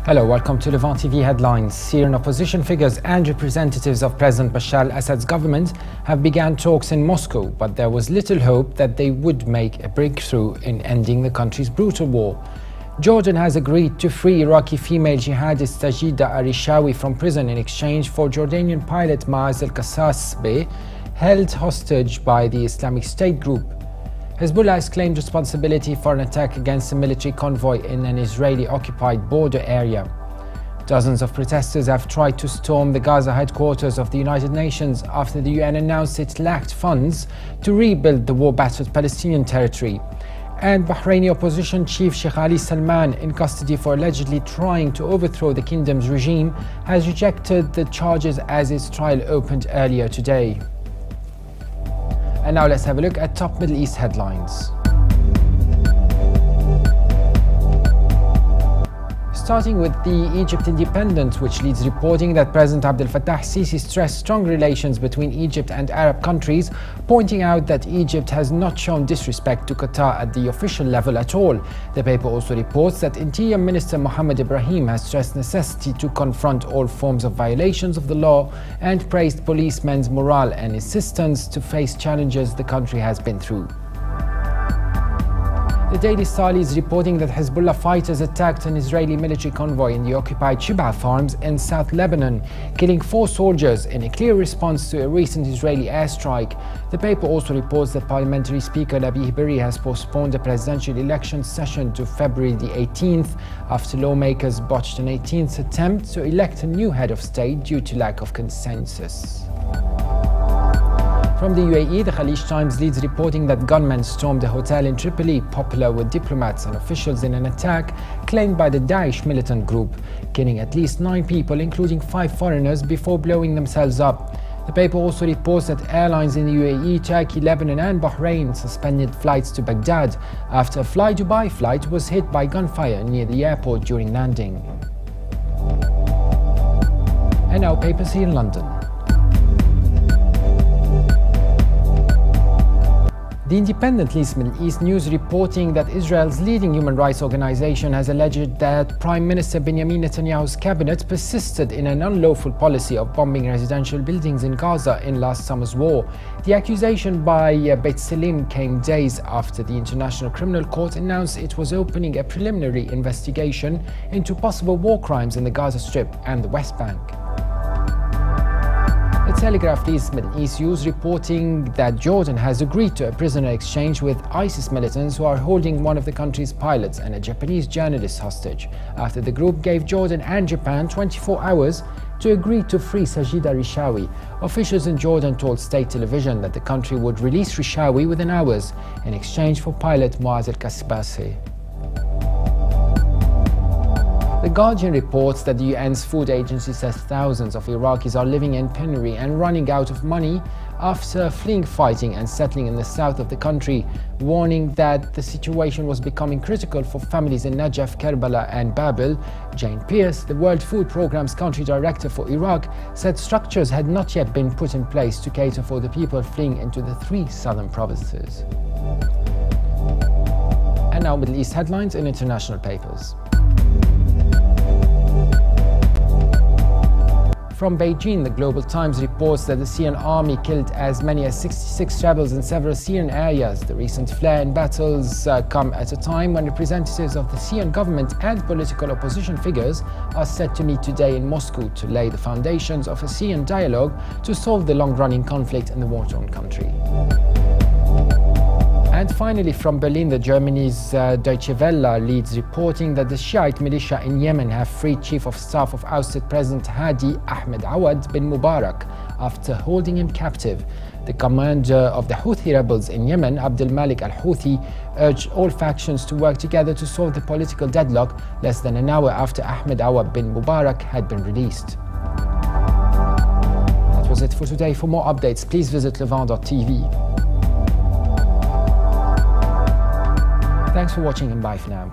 Hello, welcome to Levant TV headlines. Syrian opposition figures and representatives of President Bashar al-Assad's government have begun talks in Moscow, but there was little hope that they would make a breakthrough in ending the country's brutal war. Jordan has agreed to free Iraqi female jihadist Sajida al-Rishawi from prison in exchange for Jordanian pilot al-Kassasbeh, held hostage by the Islamic State group. Hezbollah has claimed responsibility for an attack against a military convoy in an Israeli-occupied border area. Dozens of protesters have tried to storm the Gaza headquarters of the United Nations after the UN announced it lacked funds to rebuild the war-battered Palestinian territory. And Bahraini opposition chief Sheikh Ali Salman, in custody for allegedly trying to overthrow the kingdom's regime, has rejected the charges as its trial opened earlier today. And now let's have a look at top Middle East headlines. Starting with the Egypt Independent, which leads reporting that President Abdel al-Sisi stressed strong relations between Egypt and Arab countries, pointing out that Egypt has not shown disrespect to Qatar at the official level at all. The paper also reports that Interior Minister Mohammed Ibrahim has stressed necessity to confront all forms of violations of the law and praised policemen's morale and insistence to face challenges the country has been through. The Daily Star is reporting that Hezbollah fighters attacked an Israeli military convoy in the occupied Shib'a farms in South Lebanon, killing 4 soldiers in a clear response to a recent Israeli airstrike. The paper also reports that Parliamentary Speaker Nabi Berri has postponed the presidential election session to February the 18th after lawmakers botched an 18th attempt to elect a new head of state due to lack of consensus. From the UAE, the Khalij Times leads reporting that gunmen stormed a hotel in Tripoli, popular with diplomats and officials, in an attack claimed by the Daesh militant group, killing at least 9 people, including 5 foreigners, before blowing themselves up. The paper also reports that airlines in the UAE, Turkey, Lebanon and Bahrain suspended flights to Baghdad after a Fly Dubai flight was hit by gunfire near the airport during landing. And now papers here in London. The Independent leads Middle East news reporting that Israel's leading human rights organization has alleged that Prime Minister Benjamin Netanyahu's cabinet persisted in an unlawful policy of bombing residential buildings in Gaza in last summer's war. The accusation by Beit Salim came days after the International Criminal Court announced it was opening a preliminary investigation into possible war crimes in the Gaza Strip and the West Bank. The Telegraph leads Middle East news reporting that Jordan has agreed to a prisoner exchange with ISIS militants who are holding one of the country's pilots and a Japanese journalist hostage, after the group gave Jordan and Japan 24 hours to agree to free Sajida al-Rishawi. Officials in Jordan told state television that the country would release Rishawi within hours in exchange for pilot al-Kassebeh. The Guardian reports that the UN's food agency says thousands of Iraqis are living in penury and running out of money after fleeing fighting and settling in the south of the country, warning that the situation was becoming critical for families in Najaf, Karbala and Babil. Jane Pierce, the World Food Programme's country director for Iraq, said structures had not yet been put in place to cater for the people fleeing into the 3 southern provinces. And now Middle East headlines in international papers. From Beijing, the Global Times reports that the Syrian army killed as many as 66 rebels in several Syrian areas. The recent flare in battles come at a time when representatives of the Syrian government and political opposition figures are set to meet today in Moscow to lay the foundations of a Syrian dialogue to solve the long-running conflict in the war-torn country. And finally, from Berlin, the Germany's Deutsche Welle leads reporting that the Shiite militia in Yemen have freed Chief of Staff of ousted President Hadi Ahmed Awad bin Mubarak after holding him captive. The commander of the Houthi rebels in Yemen, Abdel-Malek al-Houthi, urged all factions to work together to solve the political deadlock less than an hour after Ahmed Awad bin Mubarak had been released. That was it for today. For more updates, please visit Levant.tv. Thanks for watching and bye for now.